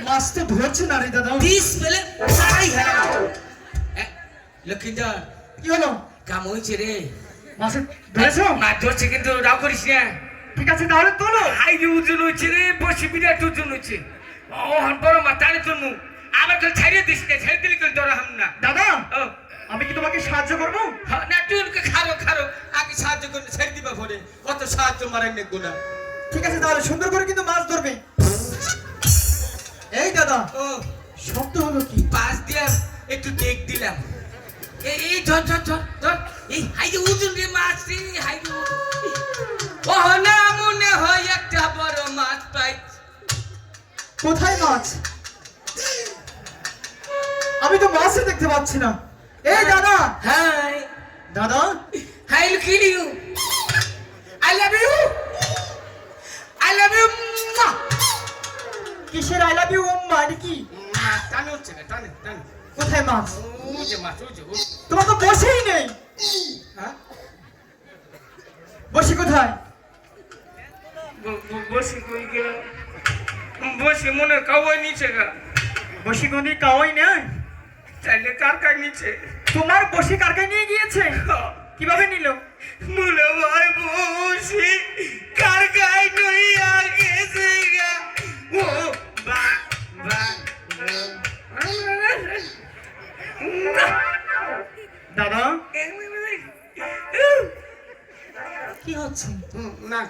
মাছতে ধরছে না রে দাদা। দিস পেলে সারাই হেলা লক্ষিন্দর কি হলো? কাম হয়েছে রে। মাছে ধরেছো? মাছ ধরছে কিন্তু রাও করিস না। ঠিক আছে তাহলে তোলো। হাই রে ওজন হচ্ছে রে, বসে বিরাট ওজন হচ্ছে। ও হন বড় মা তারে তোর মুখ আবার তোর ছাড়িয়ে দিস না, ছেড়ে দিলে তোর ধরা হাম না। দাদা আমি কি তোমাকে সাহায্য করবো? না তুই ওকে খারো খারো আগে সাহায্য করলে ছেড়ে দিবা পরে কত সাহায্য মারেন না গুনা। ঠিক আছে তাহলে সুন্দর করে কিন্তু মাছ ধরবে। এই দাদা ও শব্দ হলো কি? পাশ দিয়ে একটু দেখ দিলাম। এই ধর ধর ধর ধর এই হাই রে ওজন রে মাছ রে, হাই রে ও না মনে হয় একটা বড় মাছ পাই। কোথায় মাছ? আমি তো মাছই দেখতে পাচ্ছি না। এই দাদা। হাই দাদা hi look you I love you, I love you. কিসের আই লাভ ইউ মানে কি? টানে হচ্ছে না, টানে টানে। কোথায় মাছ? ও যে মাছ, ও যে তোমার তো বসেই নেই। হ্যাঁ বসি কোথায়? বসে কই গেল? বসে মনে কাওয়াই নিচে গা। বসি কোনি কাওই নেই? চাইলে কার কার নিচে। তোমার বসি কারখানায় নিয়ে গিয়েছে? কিভাবে নিল? মনে হয় বসে কার গায়ে নইয়া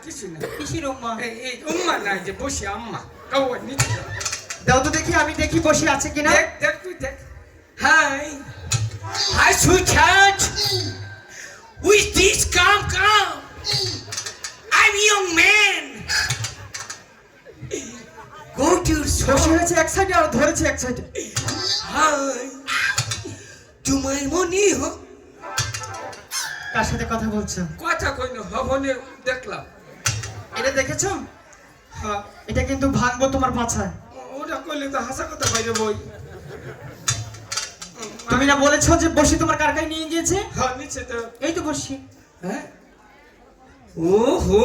কিছু না কিসির উম্মা? এই উম্মা না যে বসে আম্মা কাউয়া নিচে যাও। দাও তো দেখি, আমি দেখি বসে আছে কিনা। দেখ দেখ তুই দেখ high high sweet with this come I'm young man go to your বসে soul হয়েছে এক সাইডে আর ধরেছে এক সাইডে। হাই তোমার মনে কার সাথে কথা বলছো? কথা কই না হবনে দেখলাম এটা দেখেছো? হ্যাঁ এটা কিন্তু ভাঙবো তোমার পাছায়। ওটা কইলে তো হাসা কথা বাইরে বই তুমি না বলেছো যে বসি তোমার কারখানায় নিয়ে গিয়েছে? হ্যাঁ নিচে তো এই তো বসি। হ্যাঁ ওহো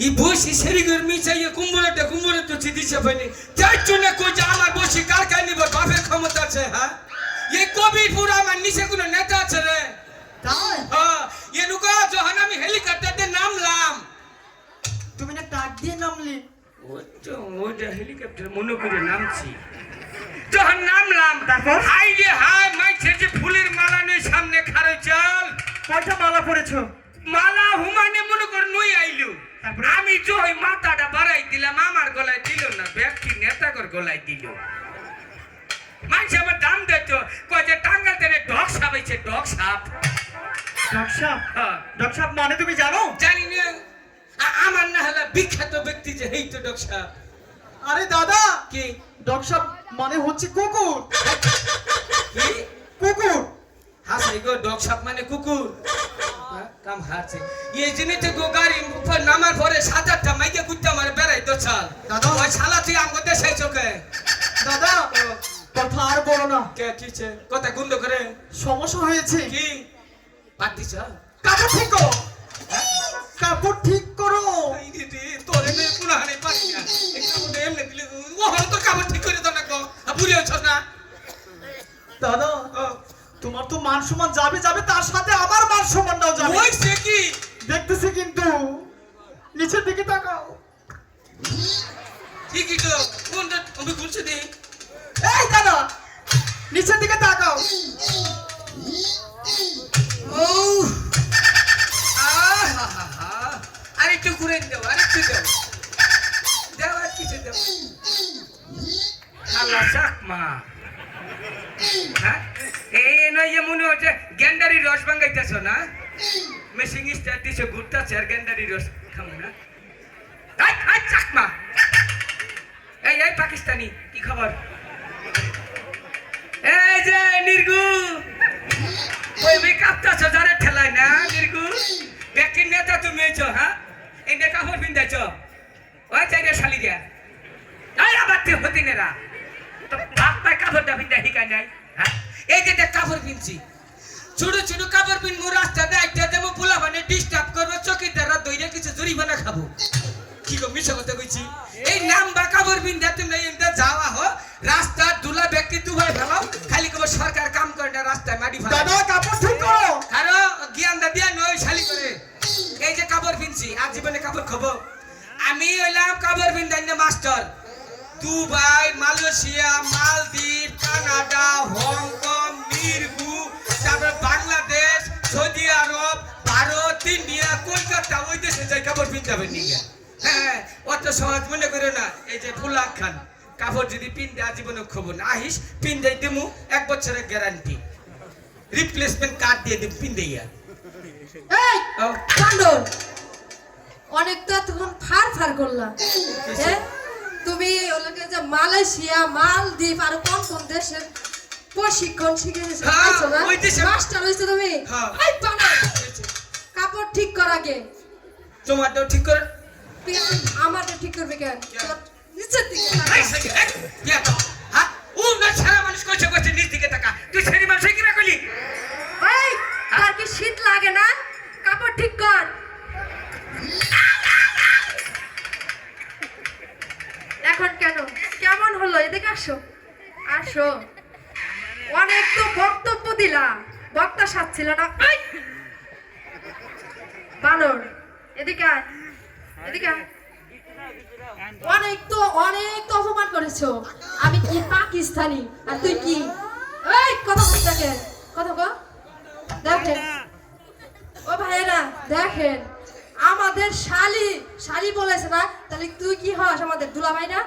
ই বসি সেরি গরমি চাইয়ে কুম্বলে তো চিদিছে পাইনি যাই জন্য কই যে আমার বসি কারখানা নিব বাপের ক্ষমতা আছে হ্যাঁ এই কবিরপুর আমার নিচে কোনো নেতা আছে রে তাই? হ্যাঁ এ নুকা যখন আমি হেলিকপ্টারতে নামলাম তুমি না টাক দিয়ে নামলি। ওটা হেলিকপ্টার মনে করে নামছি যখন নামলাম তারপর? হাই রে হাই মাইছে যে ফুলের মালা নেই সামনে খারে চল কয়টা মালা পরেছো? মালা হুমানে মনে কর নই আইলু তারপরে? আমি জয় মাথাটা বাড়াই দিলাম আমার গলায় দিল না ব্যক্তি নেতাকর গলায় দিল মাইছে আমার দাম দিত কয় যে টাঙ্গাল তেনে ডগ সাপ হইছে ডগ সাপ ডকসাপ? হ্যাঁ ডকসাপ মানে তুমি জানো? জানি না আমার না হলে বিখ্যাত ব্যক্তি যে এই তো ডগ সাপ আরে দাদা, কি ডকসাপ মানে হচ্ছে কুকুর। কি কুকুর। হাসাই গো ডগ সাপ মানে কুকুর কাম হারছে এই জিনিসে গো গাড়ি উপর নামার পরে 7-8টা মাইকে কুত্তা মারে বেড়াই তো চাল দাদা। ওই শালা তুই আমাকে দেশে চোখে দাদা, কথা আর বলো না, কে কিছে কথা গুন্ড করে সমস্যা হয়েছে। কি পাতিছ কাপড় ঠিক করো, কাপড় ঠিক করো। এই দিদি তোরে মে পুরানে পাতি না একটু মনে এমনে দিলে ও হল তো কাপড় ঠিক করে দাও না গো বুড়ি হচ্ছ না দাদা, তোমার তো মান সম্মান যাবে যাবে, তার সাথে আমার মান সম্মানটাও যাবে। ওই সে কি দেখতেছি কিন্তু, নিচের দিকে তাকাও। ঠিকই তো কোনটা আমি খুলছি দি এই দাদা, নিচের দিকে তাকাও। ও আহা আরে একটু ঘুরে দাও আরেকটু দাও দাও আর কিছু দাও আল্লাহ চাকমা হ্যাঁ এই নয় যে মনে হচ্ছে গেন্ডারি রস ভাঙাইতেছ না মেশিং স্টার দিছে ঘুরতেছে আর গেন্ডারি রস খাবো না আই আই চাকমা এই পাকিস্তানি কি খবর এই যে নির্গু ওই কাপতাছ যারে ঠেলাই না নির্গু ব্যক্তির নেতা তুমি হইছ হ্যাঁ এই নে কাপড় পিন্ধাইছ ওই চাইরে শালি দিয়া এই আবার তে হতিনেরা তো বাপ পাই কাপড়টা পিন্ধা শিখাই নাই হ্যাঁ এই যে দেখ কাপড় পিনছি ছোট ছোট কাপড় পিনবো রাস্তা দায়িত্ব দেবো পোলা মানে ডিস্টার্ব করবো চকিদাররা দইরে কিছু জরিমানা খাবো কি গো মিছা কথা কইছি এই নাম বা কাপড় পিন্ধা তুমি এমদা যাওয়া হো রাস্তা দুলা ব্যক্তি দুবাই ফেলাও খালি কব সরকার কাম করে না রাস্তায় মাটি ফেলা দাদা, কাপড় ঠিক করো। আরো জ্ঞান দা দিয়া নয় শালি করে এই যে কাপড় পিনছি আর জীবনে কাপড় খাবো আমি হইলাম কাপড় পিন্ধাই মাস্টার দুবাই মালয়েশিয়া মালদ্বীপ কানাডা হংকং নির্গু তারপর বাংলাদেশ সৌদি আরব ভারত ইন্ডিয়া কলকাতা ওই দেশে যাই কাপড় পিন্ধাবেন নিয়ে হ্যাঁ অত সহজ মনে করো না এই যে ফুলা খান কাপড় যদি পিন্দে আজীবনে খবর না আহিস পিন্দাই দিমু 1 বছরের গ্যারান্টি রিপ্লেসমেন্ট কার্ড দিয়ে দিম পিন্দাইয়া এই ও কান্দন অনেক তো তখন ফার করলা হ্যাঁ তুমি ওগুলোকে যে মালয়েশিয়া মালদ্বীপ আর কোন কোন দেশের প্রশিক্ষণ শিখেছো হ্যাঁ, পাইছো না ওই দেশে- মাস্টার হইছো তুমি হ্যাঁ। এই বানা কাপড় ঠিক কর আগে তোমারটাও ঠিক করে তুই আমারটা ঠিক করবি কেন তোর নিচের দিকে এই তাকা। সে ইয়া তো হ্যাঁ ও না সারা মানুষ কইছে নিচ দিকে তাকা তুই সেরি মানুষ কি না কইলি এই তার কি শীত লাগে না কাপড় ঠিক কর এখন কেন কেমন হলো এদিকে আসো আসো অনেক তো বক্তব্য দিলা বক্তা সাচ্ছিল না এই! বানর এদিকে আয় এদিকে আয়। অনেক তো অপমান করেছো আমি কি পাকিস্তানি আর তুই কি এই কথা বলতে কথা কো দেখেন ও ভাইয়েরা দেখেন আমাদের শালি শালি বলেছে না, তাহলে তুই কি হস আমাদের দুলাভাই না?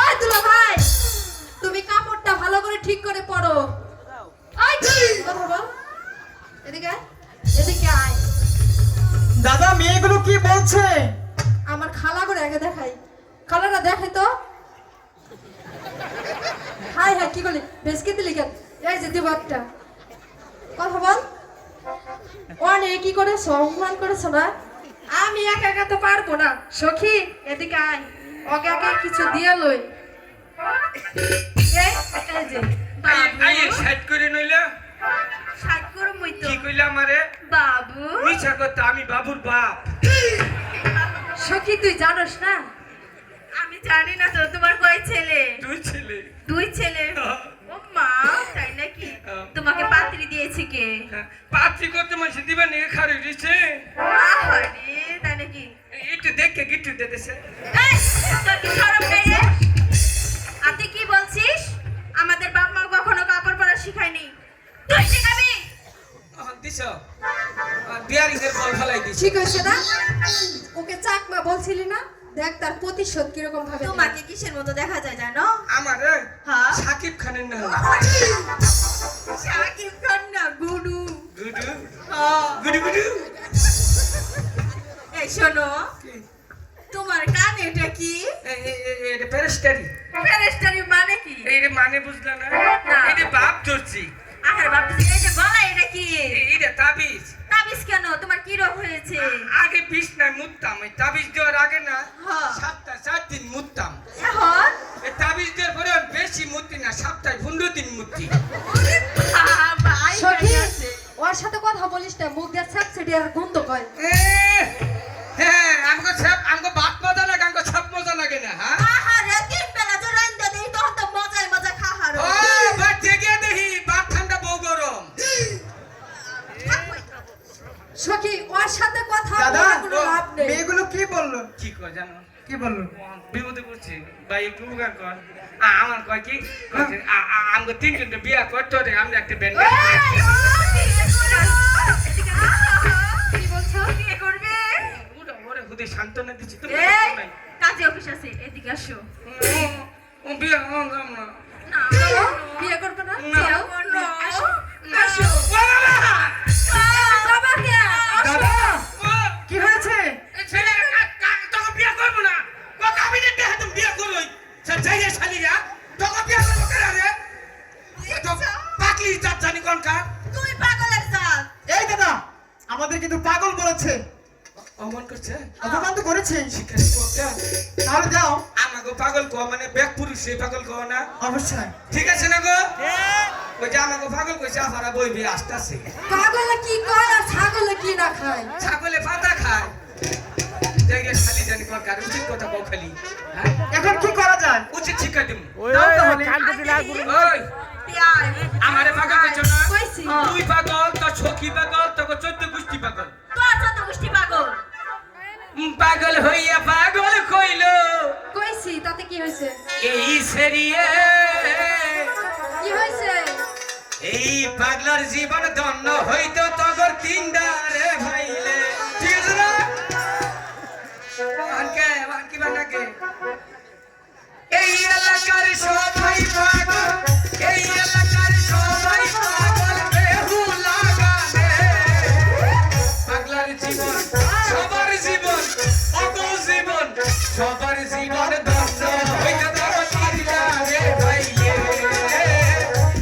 ওই দুলাভাই, তুমি কাপড়টা ভালো করে ঠিক করে পরো। ওই কথা বল, এদিকে আয়, এদিকে আয়। দাদা মেয়েগুলো কি বলছে? আমার খালা করে আগে দেখাই, খালাটা দেখে তো। হাই হাই কি করলি, বেশকে দিলি কেন? এই যে দিব একটা কথা বল। অনেক কি করেছো, অপমান করেছো না? আমি একা একা তো পারবো না। সখী এদিকে আয়, ওকে আগে কিছু দিয়ে লই। এই যে আই সাইড করে নইলা সাত করে মই তো কি কইলা আমারে? বাবু। মিছা কথা, আমি বাবুর বাপ। সখী তুই জানোস না? আমি জানি না তো তোমার কয় ছেলে? দুই ছেলে। দুই ছেলে? হ্যাঁ। ও মা, তাই নাকি? হ্যাঁ। তোমাকে পাত্রী দিয়েছে কে? পাত্রী করতে মাসে দিবা নিয়ে খারে দিছে। আহারে, তাই নাকি? একটু দেখে গিট্টু দিতেছে। এই, তোর কি শরম নেই রে? আর তুই কি বলছিস? আমাদের বাপ মা কখনো কাপড় পরা শিখায়নি, তুই শিখাবি? দিছ বিয়ারিং এর বল ফলাই দিছ। ঠিক হয়েছে না? ওকে চাকমা বলছিলি না? দেখ তার প্রতিশোধ কিরকম ভাবে নেয়। তোমাকে কিসের মতো দেখা যায় জানো? আমারে হ্যাঁ? সাকিব খানের নাম। শাকিব খান না, গুডু। গুডু হ্যাঁ। গুডু গুডু। এই শোনো, তোমার কানে এটা কি? এটা প্যারাস্টারি। ফেরেশতারি মানে কি? এইরে মানে বুঝলা না? না। এটা বাপ ধরছি। আহার বাপজি, এই যে গলা এটা কি? এটা তাবিজ। তাবিজ কেন? তোমার কি রোগ হয়েছে? আগে বিষ নাই মুততাম, এই তাবিজ দেওয়ার আগে না হ্যাঁ। সপ্তাহে 4 দিন মুততাম। এখন এই তাবিজ দেওয়ার পরে আর বেশি মুতি না, সপ্তাহে 15 দিন মুতি। সখী ওর সাথে কথা বলিস না, মুখ দিয়ে ছাপ ছেড়ে আর গন্ধ কয়। হ্যাঁ, আমগো বাপ মজা লাগে, আমগো ছাপ মজা লাগে না, হ্যাঁ? আহারে, তিন বেলা যে রাইন্দা দেই, তখন তো মজায় মজা খাহার। ও, বাপ জেগে দেখি, বাপ ঠান্ডা বউ গরম। সখী ওর সাথে কথা দাদা বলার কোনো লাভ নেই। মেয়েগুলো কি বললো? কি কয় জানো? কি বললো? বিপদে পড়ছি, ভাই একটু উপকার কর। আমার কয় কি? কইছে, আমগো তিনজনকে বিয়া করতে রে, আমরা একটা ব্যান্ড। এই, ও, বিয়ে করো। এদিকে আসো। কি বলছো? বিয়ে করবে? ওরে হুদে সান্ত্বনা দিচ্ছি, তুমি এই, নাই। কাজে অফিস আছে, এদিকে আসো। ও বিয়া হলাম না। না, বিয়ে করবে না? না। যাও। না, আসো। আসো। বাবাকে দাদা ও, কি হয়েছে? এই ছেলে তোকে বিয়া করবো না। কথা আমি দেখতে তুমি বিয়া করবই। যাইয়া শালিরা, তোকে বিয়া করবো কেন রে? তো পাগলি জাত জানি কোনকার? তুই পাগলের জাত। এই দাদা আমাদের কিন্তু পাগল বলেছে। অমন করছে? অপমান তো করেছে। শিকারি কোকটা। তাহলে যাও। আমাকে পাগল কো মানে ব্যাক পুরুষ সেই পাগল কো না? অবশ্যই। ঠিক আছে না গো? ওই যে আমাকে পাগল কইছে আফারা বইবি আসতাছে। পাগলে কি কয় আর ছাগলে কি না খায়? ছাগলে পাতা খায়। জায়গা শালি জানি কোনকার, উচিত কথা কও খালি। হ্যাঁ? এখন কি করা যায়? উচিত শিক্ষা দিমু। দাও তাহলে। ওই আমারে পাগল কইছো না? কইছি। তুই পাগল, তোর সখী পাগল, তোকে 14 গোষ্ঠী পাগল। তোর যত গোষ্ঠী পাগল। পাগল হইয়া পাগল কইলো কইছি, তাতে কি হয়েছে? এই সেরিয়ে। কি হয়েছে? এই পাগলার জীবন ধন্য হইতো তগর তিনডারে ভাইলে। ঠিক আছে না? আনকি বানাকে এই এলাকার সবাই পাগল, এই এলাকার সবাই পাগল বেহুলা গানে। পাগলার জীবন সবার জীবন, অগো জীবন সবার জীবন ধন্য হইতো তগর তিনডারে ভাইলে।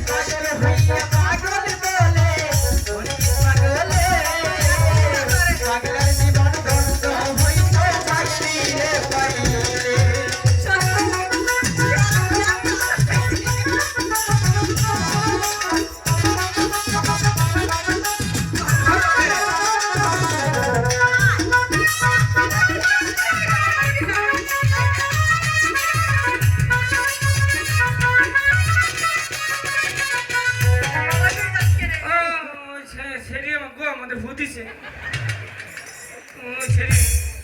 পাগল হইয়া পাগল বলে ওরে পাগলে, পাগলার জীবন ধন্য হইতো ভাইলে ভাইলে।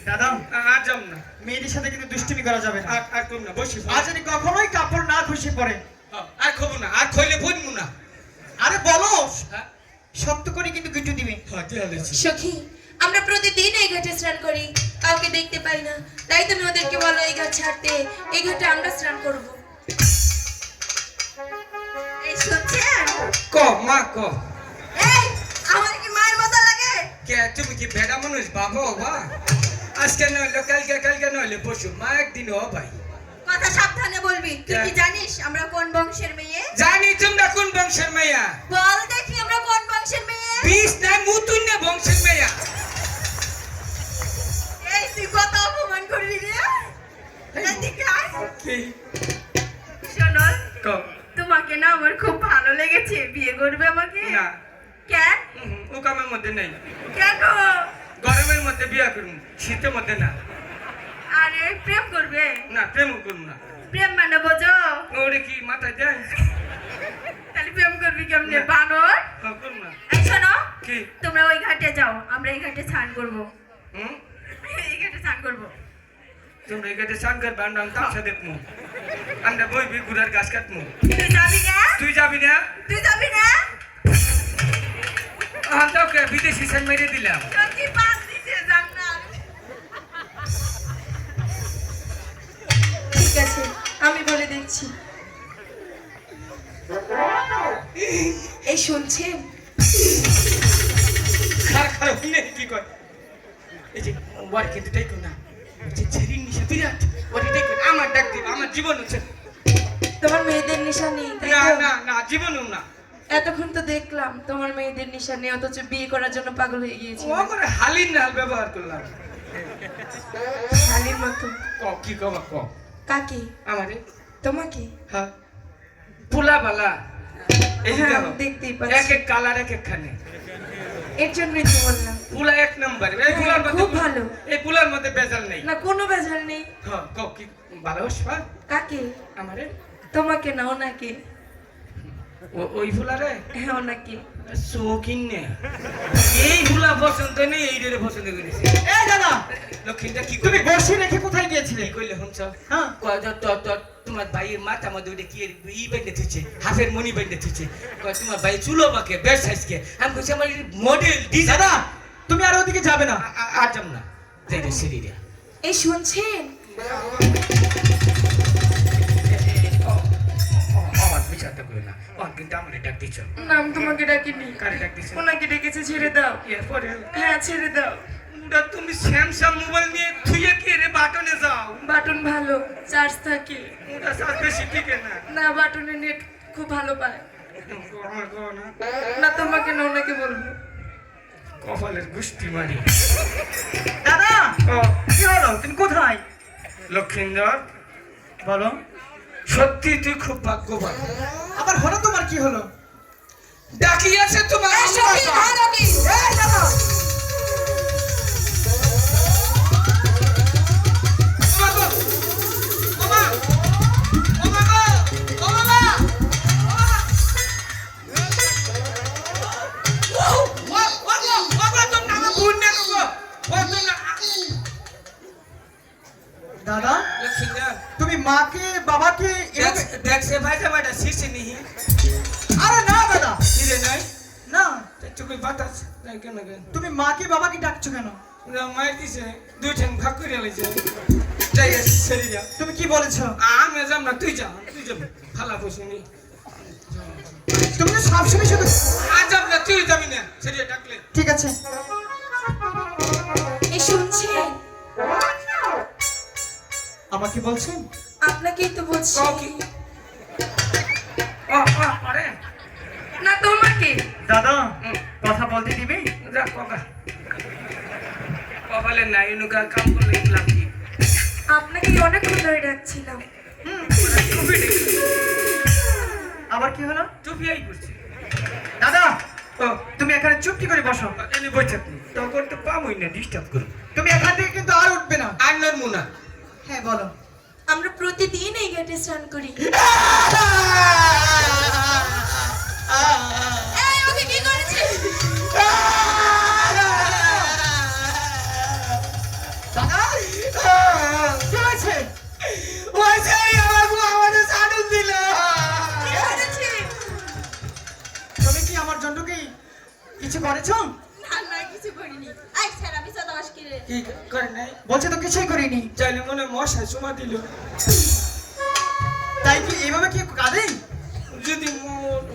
দাদা আর যাম না, মেয়েদের সাথে কিন্তু দুষ্টুমি করা যাবে না। আর করব না, বসি। আজ যদি কখনোই কাপড় না খুশি পড়ে। আর খবো না, আর খইলে বলবো না। আরে বলো হ্যাঁ? শক্ত করে কিন্তু গিট্টু দিবে। হ্যাঁ, কি হয়েছে? সখী আমরা প্রতিদিন এই ঘাটে স্নান করি, কাউকে দেখতে পাই না, তাই তুমি ওদেরকে বলো এই ঘাট ছাড়তে, এই ঘাটে আমরা স্নান করব। এই শুনছেন? ক মা ক এই আমার কি মায়ের মতো লাগে? কে তুমি কি বেড়া মানুষ বাবা বা আজকে নইলে কালকে নইলে পশু মা একদিন ও ভাই কথা সাবধানে বলবি। তুই কি হ্যাঁ। জানিস আমরা কোন বংশের মেয়ে? জানি তোমরা কোন বংশের মেয়া বল দেখি আমরা কোন বংশের মেয়ে? বিষ না মুতুন না বংশের মেয়া এই তুই কত অপমান করবি রে? এদিকে আয়। কি শোনো, ক তোমাকে না আমার খুব ভালো লেগেছে। বিয়ে করবে আমাকে? না কেন? ও কামের মধ্যে নেই কেন? গরমের মধ্যে বিয়া করুন শীতের মধ্যে না আরে প্রেম করবে? না প্রেম করুন না প্রেম মানে বোঝো? ওরে কি মাথায় দেয় তাহলে প্রেম করবি কেমনে বানর? করুন না এই শোনো, কি তোমরা ওই ঘাটে যাও, আমরা এই ঘাটে স্নান করবো। হুম এই ঘাটে স্নান করবো। তোমরা এখানে সান করবে আমরা তামসা দেখবো আমরা বইবি ঘুরার গাছ কাটবো তুই যাবি না? তুই যাবি না তুই যাবি না? তোকে বিদেশি সেন মেরে দিলাম তোর কি পাস দিছে জান্নাত? ঠিক আছে, আমি বলে দেখছি। এই শুনছেন? খারাপ হইলে কি কয় এই যে ওর কিন্তু তাই না যে ছেড়ির নিশা বিরাট ওর এটাই কয় আমার ডাক দিব আমার জীবন হচ্ছে তোমার মেয়েদের নিশা নেই, তাই না তো? না না জীবনও না এতক্ষণ তো দেখলাম তোমার মেয়েদের নিশা নেই, অথচ বিয়ে করার জন্য পাগল হয়ে গিয়েছে। ও করে হালির নাল ব্যবহার করলাম শালির মতো। কি কবা ক কাকে? আমারে তোমাকে? হ্যাঁ পোলা বালা এই যে হ্যাঁ, দেখো, দেখতেই এক পাচ্ছি। এক কালার এক এক খানে এর জন্যই তো বললাম। পোলা এক নাম্বার এই পোলার মধ্যে খুব ভালো। এই পোলার মধ্যে বেজাল নেই না, কোনো বেজাল নেই। হ্যাঁ ক কি ভালোবাসবা কাকে? আমারে তোমাকে না, ওনাকে। ওই ফুলারে হ্যাঁ, ওনাকে। শৌখিন নে এই ফুলা পছন্দ নেই এই রে পছন্দ করেছি এই দাদা, লক্ষ্মীটা কি তুমি করে বসে রেখে কোথায় গিয়েছিলে? কি কইলে শুনছ হ্যাঁ। কয় তোমার ভাইয়ের মাথা মধ্যে ওটা কি ই বেঁধে থুছে হাফের মনি বেঁধে থুছে কয় তোমার ভাই চুলো বাকে বেশ সাইজকে আমি কইছি আমার মডেল ডিজাইন দাদা, তুমি আর ওদিকে যাবে না। আর যাম না যাই রে সিঁড়ি রে এই শুনছেন? আমার বিচারটা করে না অন কিন্তু আমার ডাক দিচ্ছ নাম তোমাকে ডাকিনি, কারে ডাক দিচ্ছ ওনাকে ডেকেছে, ছেড়ে দাও। এরপরে হ্যাঁ, ছেড়ে দাও। ওটা তুমি স্যামসাং মোবাইল নিয়ে থুয়ে কি রে বাটনে যাও বাটন ভালো, চার্জ থাকে। ওটা সাথে বেশি টিকে না না, বাটনে নেট খুব ভালো পায়। আমার গো না না, তোমাকে না, ওনাকে বলবো। কপালের গুষ্টি মারি দাদা, ও কি হলো? তুমি কোথায়? লক্ষিন্দর বলো। সত্যি তুই খুব ভাগ্যবান আবার হলো তোমার কি হলো? ডাকিয়াছে তোমার এই সখী, আম্মা। হ্যাঁ, রবি। এই দাদা, ওমা ওমা গো ও বাবা দাদা, লক্ষিন্দর তুমি মাকে বাবাকে এভাবে... দেখছে ভাইটা ভাইটা শিশি নিহি আরে না দাদা, হিরে নাই না। চুকুই বাতাস নাই কেন কেন তুমি মাকে বাবাকে ডাকছো কেন? মায়ের দিছে দুই ঠ্যাং ভাগ করে আলাইছে যাই শরীরা তুমি কি বলেছো? আমি যাম না তুই যা ভালা বসিনি তুমি তো সবসময় শুধু... আজ যাম না তুই যাবি না শরীরে ডাকলে ঠিক আছে। এই শুনছেন? আমাকে বলছেন? আপনাকেই তো বলছি। কও কি আরে না, তোমাকে। দাদা, কথা বলতে দিবে? যা ককা কপালে নাই নুকা কাম করলে লাভ কি আপনাকে অনেকক্ষণ ধরে ডাকছিলাম। টুপি আবার কি হলো? টুপি আই করছি দাদা, ও তুমি এখানে চুপটি করে বসো। এনে বসে থাকি তখন তো পামই না ডিস্টার্ব করো তুমি এখান থেকে কিন্তু আর উঠবে না। আর নড়মু না হ্যাঁ, বলো। আমরা প্রতিদিন এই ঘাটে স্নান করি। এই, ওকে কি করেছিস? দাদা, কি হয়েছে? কি করেছিস? তুমি কি আমার জন্য কি কিছু করেছো? না না কিছু করিনি। আই ছাড়া কি করে নাই বলছে তো কিছুই করিনি। চাইলে মনে মশাই চুমা দিল তাই কি এইভাবে কি কাঁদে? যদি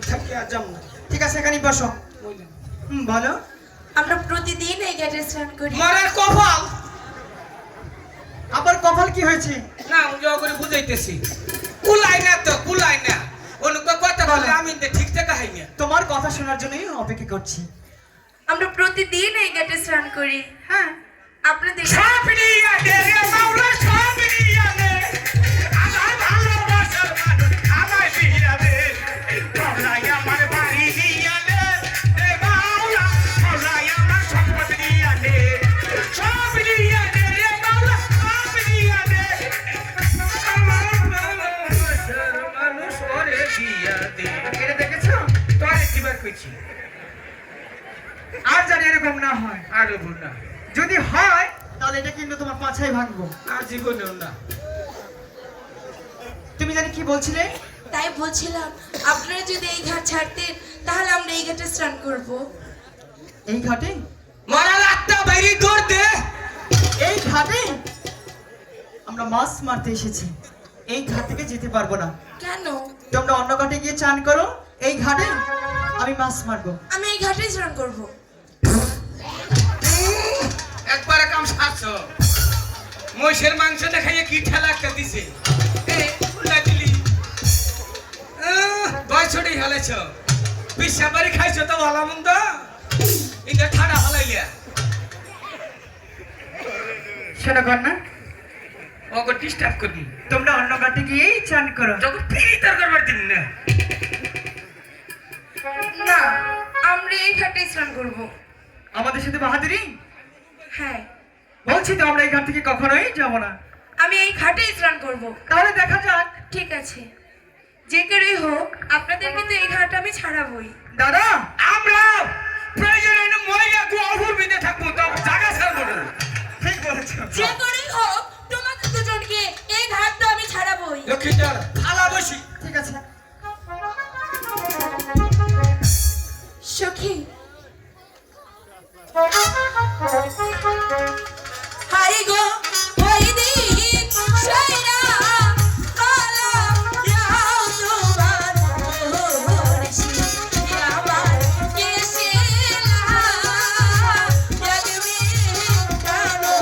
থাকি আর যাম না ঠিক আছে, এখানেই বসো। বুঝলেন বলো। আমরা প্রতিদিন এই ঘাটে স্নান করি। মারার কপাল আবার কপাল কি হয়েছে? না আমি করে বুঝাইতেছি কুলাই না তো কুলাই না অন্য কথা বলে আমি ঠিক থেকে হাই না তোমার কথা শোনার জন্যই অপেক্ষা করছি। আমরা প্রতিদিন এই ঘাটে স্নান করি। হ্যাঁ, আপনাদের সব নিয়ে দে রে মাওলা সব নিয়ে দে আমার ভালোবাসার মানুষ আমায় ফিরিয়ে দে মাওলাই আমার বাড়ি নিয়ে দে রে মাওলা মাওলাই আমার সম্পদ নিয়ে দে সব নিয়ে দে রে মাওলা সব নিয়ে দে আমার ভালোবাসার মানুষ ওরে দিয়ে দে এটা দেখেছো? তোরে দিবার কইছি আর জানি এরকম না হয়। আর না যদি হয় তাহলে এটা কিন্তু তোমার পাছায় ভাঙবো। আর জীবনেও না তুমি জানি কি বলছিলে? তাই বলছিলাম আপনারা যদি এই ঘাট ছাড়তেন তাহলে আমরা এই ঘাটে স্নান করব। এই ঘাটে? মারা লাটটা বাইরে দৌড় দে এই ঘাটে আমরা মাছ মারতে এসেছি। এই ঘাট থেকে যেতে পারবো না। কেন? তোমরা অন্য ঘাটে গিয়ে চান করো, এই ঘাটে আমি মাছ মারবো। আমি এই ঘাটেই স্নান করব। একবারে কাম সারছো মহিষের মাংস দেখাইয়ে কি ঠেলা একটা দিছে উল্টা দিলি দয় ছড়ি হেলেছ পিসা বাড়ি খাইছো তো ভালো মন্দ ইন্দা ঠাডা হলাইলিয়া শোনো কন্যা, ওকে ডিস্টার্ব করবি তোমরা অন্য ঘাটে গিয়েই চান করো। যখন ফিরি তার করবার দিন না না, আমরা এই ঘাটেই স্নান করব। আমাদের সাথে বাহাদুরি? হ্যাঁ, বলছি তো আমরা এই ঘাট থেকে কখনোই যাবো না। আমি এই ঘাটেই স্নান করব। তাহলে দেখা যাক। ঠিক আছে, যে করেই হোক আপনাদের কিন্তু এই ঘাট আমি ছাড়াবই। দাদা, আমরা প্রয়োজনে মহিলা গো অপূর্বিতে থাকবো তো জায়গা ছাড়বো না ঠিক বলেছো। যে করেই হোক তোমাদের দুজনকে এই ঘাট তো আমি ছাড়াবই। লক্ষ্মীটার থালা বসি ঠিক আছে। সখী, হাই গো ওই দিন সৈরা কালা লাউ তোমার মোরশি আমার কেশিলা জগমি কানো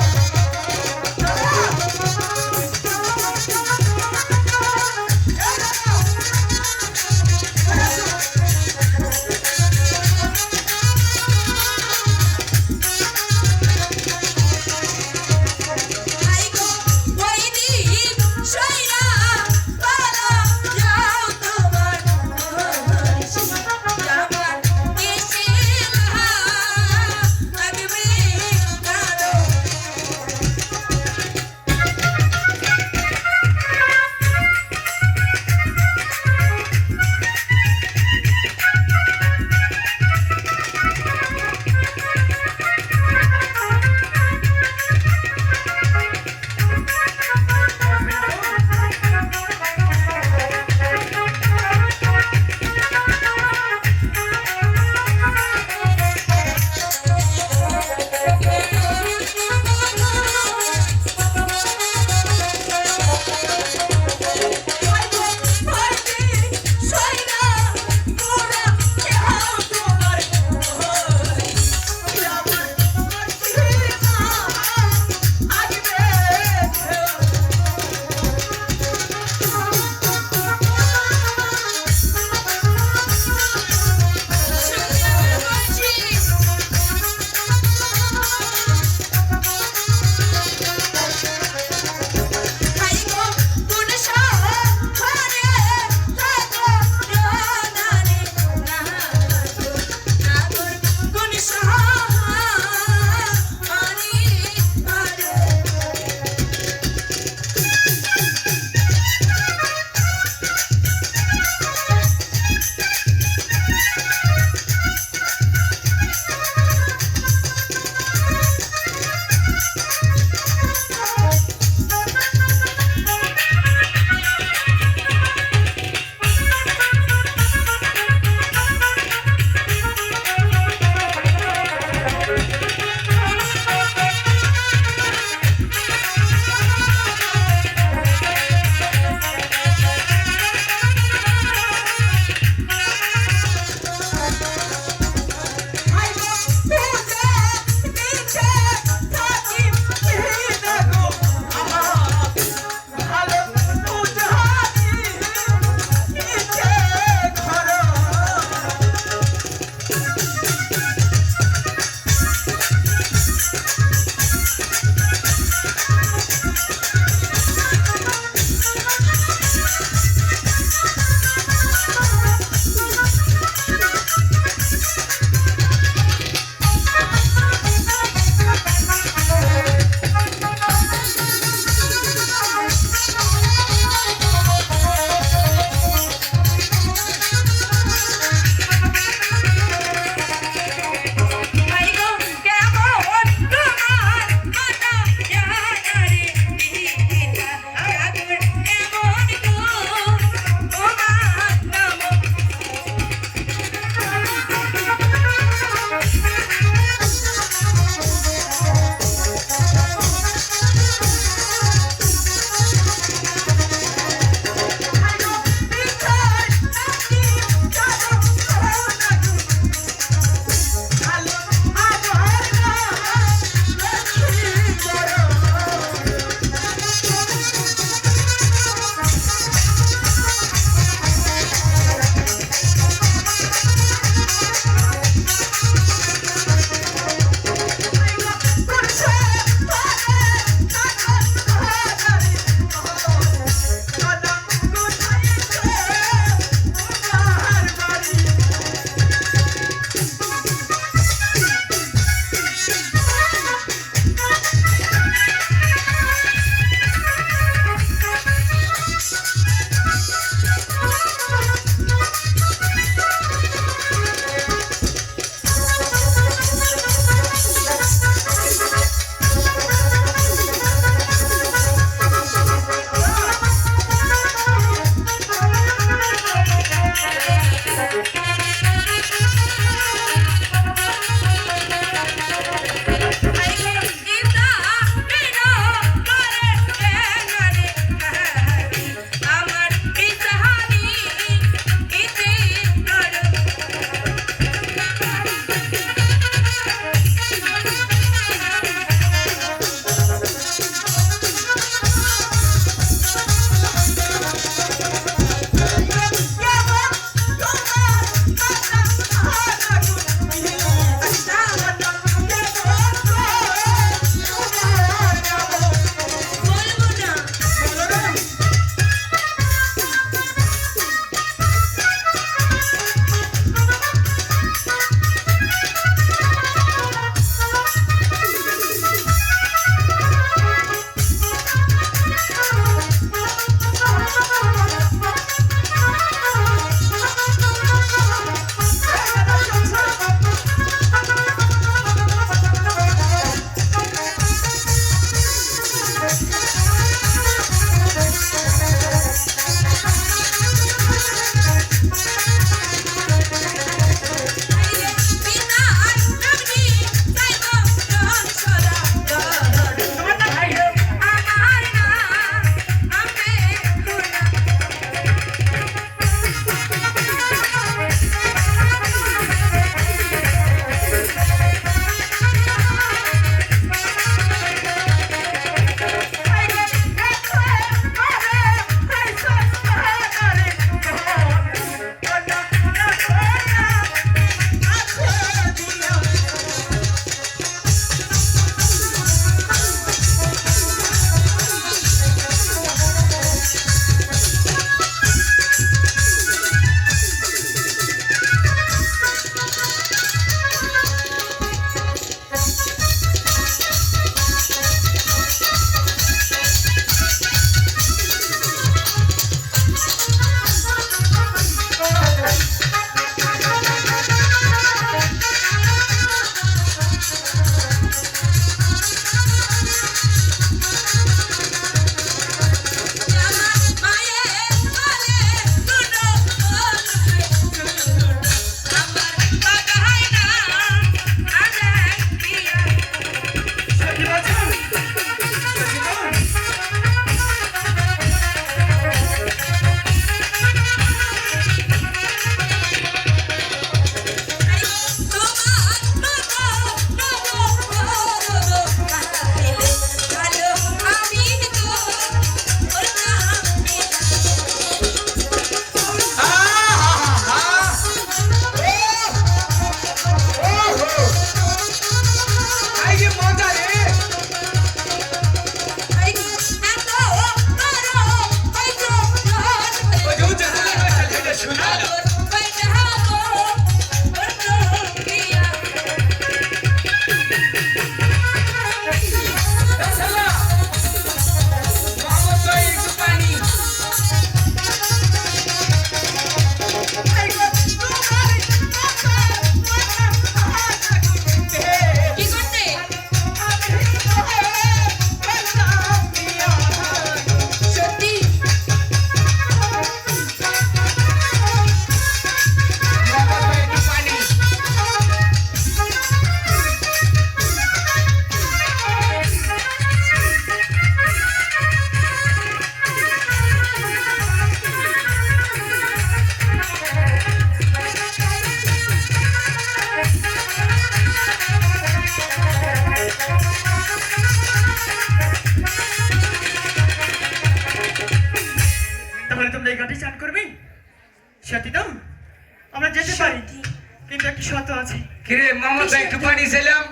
শর্ত আছে। কিরে মামা ভাই একটু পানি ছিলাম।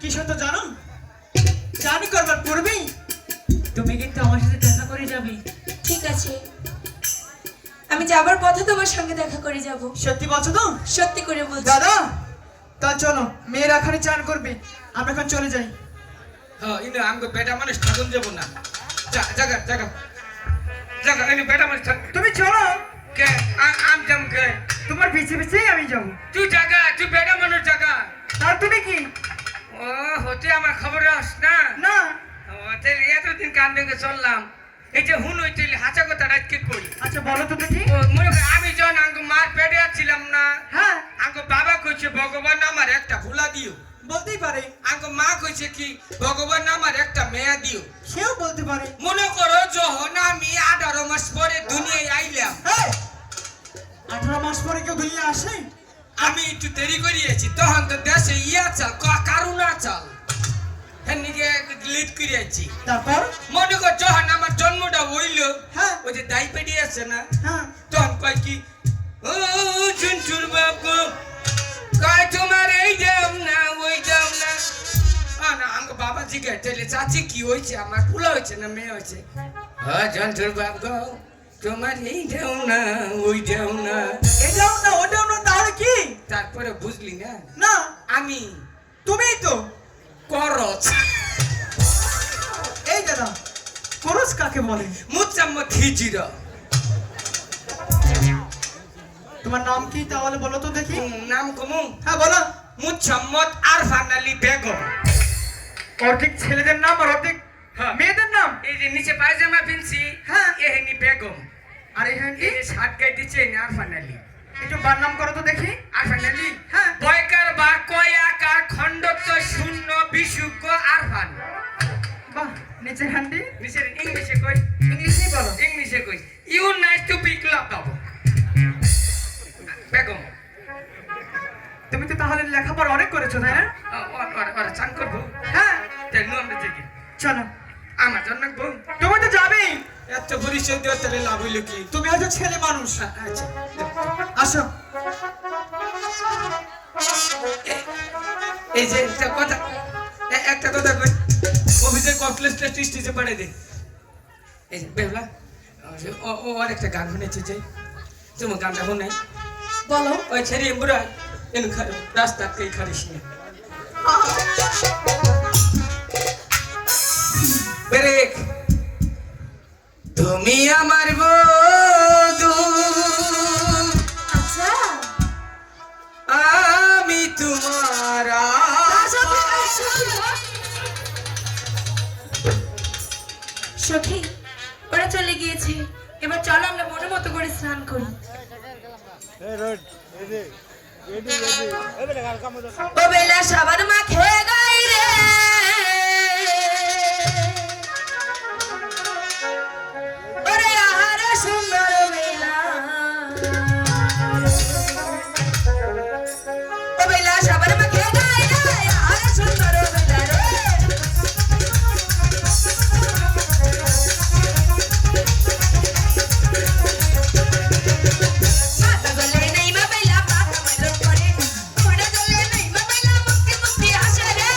কি শর্ত জানো? জানি করবার পূর্বেই তুমি কিন্তু আমার সাথে দেখা করে যাবে। ঠিক আছে, আমি যাবার পথে তোমার সঙ্গে দেখা করে যাব। সত্যি বলছো তো? সত্যি করে বলছি। দাদা তা চলো, মেয়েরা এখানে চান করবে, আমরা এখন চলে যাই। হ্যাঁ ইনো আমগো বেটা মানুষ থাকুন যাব না। জাগা জাগা জাগা ইনো বেটা মানুষ থাক। তুমি চলো, কে আম জাম কে তোমার পিছে পিছেই আমি যাব। তুই জাগা, তুই বেটা মানুষ জাগা। আর তুমি কি? ও হতে আমার খবর আস না। না ও তাহলে এতদিন কান দেখে চললাম। এই যে হুন হইতে হাঁচা কথা রাজকে কই। আচ্ছা বলো তো দেখি। ও মনে কর আমি যখন আঙ্গো মার পেটে আছিলাম না, হ্যাঁ আঙ্গো বাবা কইছে ভগবান আমার একটা ফুলা দিও। বলতেই পারে। আঙ্গো মা কইছে কি ভগবান আমার একটা মেয়া দিও। সেও বলতে পারে। মনে করো যখন আমি 18 মাস পরে দুনিয়ায় আইলাম, এই, 18 মাস পরে কেউ দুনিয়া আসে? আমি একটু দেরি করিয়েছি, তখন তো দেশে ইয়া চাল কারুনা চাল হেনিকে লিড করিয়েছি। তারপর? মনে কর যখন আমার জন্মটা হইল, হ্যাঁ ওই যে দাই পেটি আছে না, হ্যাঁ তখন কয় কি ও চুনচুর বাবু কয় তোমার এই দাম না ওই দাম না। না আঙ্গ বাবা জিজ্ঞাসা তাহলে চাচি কি হয়েছে, আমার ফুলা হয়েছে না মেয়ে হয়েছে? হ্যাঁ চুনচুর বাবু তোমার এই দাও না ওই দাও না। এটাও না ওটাও না, তাহলে কি? তারপরে বুঝলি না না আমি তুমিই তো। করচ এই দাদা, খরচ কাকে বলে? মুচাম্মত হিজির। তোমার নাম কি তাহলে বলো তো দেখি। নাম কমু হ্যাঁ বলো। মুচাম্মত আরফান আলী বেগম। অর্ধেক ছেলেদের নাম আর অর্ধেক হ্যাঁ। মেয়েদের নাম। এই যে নিচে পায়জামা পিনছি, হ্যাঁ। এহেনি বেগম। আর এখানে কি? এই যে শার্ট গাই দিচ্ছে এনে আরফান আলী। একটু বার নাম করো তো দেখি। আরফান আলী হ্যাঁ। বয়কার বা কয়াকার খণ্ডত্ব শূন্য বিশুদ্ধ আরফান। বাহ, নিচে হ্যান্ডি। নিচে ইংলিশে কই, ইংলিশেই বলো। ইংলিশে কই you nice to be club বাবু বেগম। তুমি তো তাহলে লেখাপড়া অনেক করেছো তাই না? ওরা চান করবো। হ্যাঁ তাই নু আমরা দেখি চলো। আমার জন্য বউ তুমি তো যাবেই। এত পরিচয় দেওয়া তাহলে লাভ হইল কি? তুমি হয়তো ছেলে মানুষ। আচ্ছা আসো। এই যে একটা কথা একটা কথা কই, অফিসের কমপ্লেক্স স্টেজে পাঠিয়ে দে। এই যে বেহুলা ও আর একটা গান শুনেছে যে তোমার গানটা শুনে বলো। ওই ছেড়ে বুড়া এন রাস্তা কে খারিস না ব্রেক। তুমি আমার বধূ আচ্ছা, আমি তোমার সখী ওরা চলে গিয়েছে, এবার চলো আমরা মনের মতো করে স্নান করি। ও বেলা সাবান মাখে গাই রে, ওরে আহার সুন্দর বেলা, ও বেলা সাবান মাখে গাই রে, আহার সুন্দর বেলা রে। মাথা গলে নেই মা বেলা, মাথা মারো করে, ঘোড়া গলে নেই মা বেলা, মুক্তি মুক্তি হাসে রে।